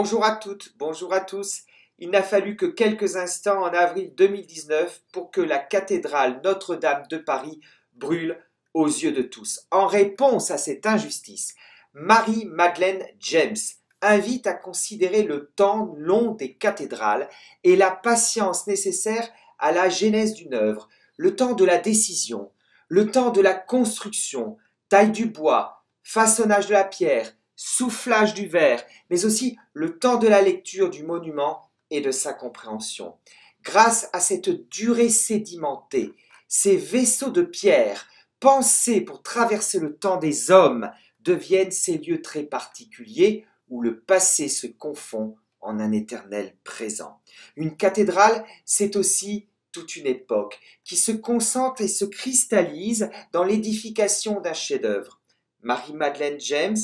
Bonjour à toutes, bonjour à tous. Il n'a fallu que quelques instants en avril 2019 pour que la cathédrale Notre-Dame de Paris brûle aux yeux de tous. En réponse à cette injustice, Marie-Madeleine James invite à considérer le temps long des cathédrales et la patience nécessaire à la genèse d'une œuvre, le temps de la décision, le temps de la construction, taille du bois, façonnage de la pierre, soufflage du verre, mais aussi le temps de la lecture du monument et de sa compréhension. Grâce à cette durée sédimentée, ces vaisseaux de pierre, pensés pour traverser le temps des hommes, deviennent ces lieux très particuliers où le passé se confond en un éternel présent. Une cathédrale, c'est aussi toute une époque qui se concentre et se cristallise dans l'édification d'un chef-d'œuvre. Marie-Madeleine James,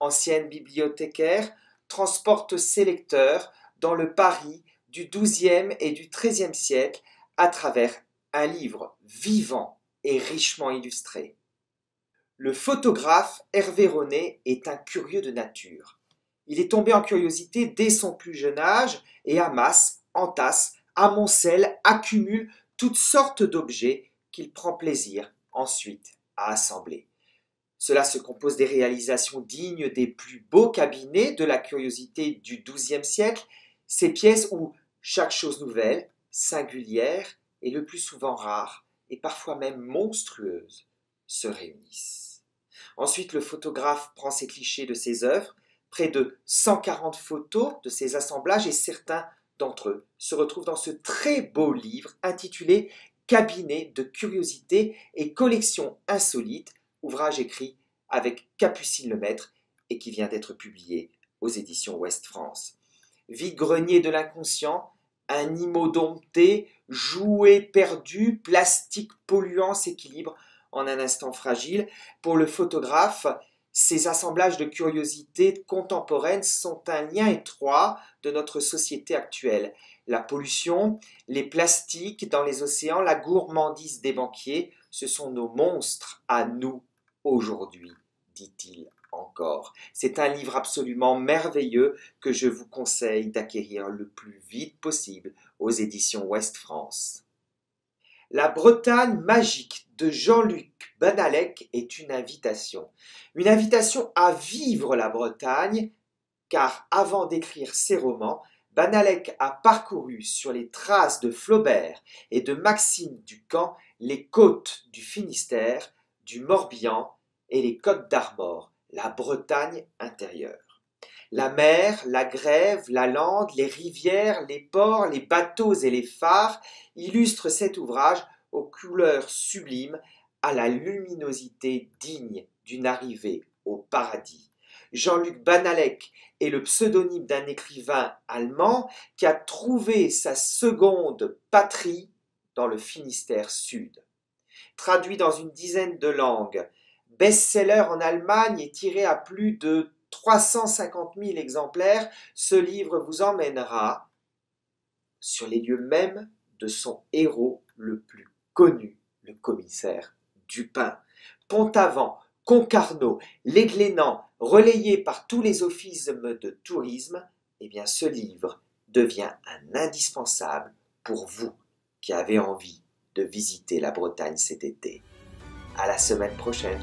ancienne bibliothécaire, transporte ses lecteurs dans le Paris du XIIe et du XIIIe siècle à travers un livre vivant et richement illustré. Le photographe Hervé Ronet est un curieux de nature. Il est tombé en curiosité dès son plus jeune âge et amasse, entasse, amoncelle, accumule toutes sortes d'objets qu'il prend plaisir ensuite à assembler. Cela se compose des réalisations dignes des plus beaux cabinets de la curiosité du XIIe siècle, ces pièces où chaque chose nouvelle, singulière et le plus souvent rare, et parfois même monstrueuse, se réunissent. Ensuite, le photographe prend ses clichés de ses œuvres, près de 140 photos de ses assemblages et certains d'entre eux se retrouvent dans ce très beau livre intitulé « Cabinet de curiosités et collections insolites », ouvrage écrit avec Capucine Lemaître et qui vient d'être publié aux éditions Ouest France. Vide-grenier de l'inconscient, animaux domptés, jouets perdus, plastique polluant s'équilibrent en un instant fragile. Pour le photographe, ces assemblages de curiosités contemporaines sont un lien étroit de notre société actuelle. La pollution, les plastiques dans les océans, la gourmandise des banquiers, ce sont nos monstres à nous aujourd'hui, dit-il encore. C'est un livre absolument merveilleux que je vous conseille d'acquérir le plus vite possible aux éditions Ouest France. La Bretagne magique de Jean-Luc Banalec est une invitation à vivre la Bretagne, car avant d'écrire ses romans, Banalec a parcouru sur les traces de Flaubert et de Maxime Ducamp les côtes du Finistère, du Morbihan et les Côtes d'Armor, la Bretagne intérieure. La mer, la grève, la lande, les rivières, les ports, les bateaux et les phares illustrent cet ouvrage aux couleurs sublimes, à la luminosité digne d'une arrivée au paradis. Jean-Luc Banalec est le pseudonyme d'un écrivain allemand qui a trouvé sa seconde patrie dans le Finistère Sud. Traduit dans une dizaine de langues, best-seller en Allemagne et tiré à plus de 350 000 exemplaires, ce livre vous emmènera sur les lieux mêmes de son héros le plus connu, le commissaire Dupin. Pont-Aven, Concarneau, Les Glénans, relayé par tous les offices de tourisme, eh bien ce livre devient un indispensable pour vous qui avez envie de visiter la Bretagne cet été. À la semaine prochaine.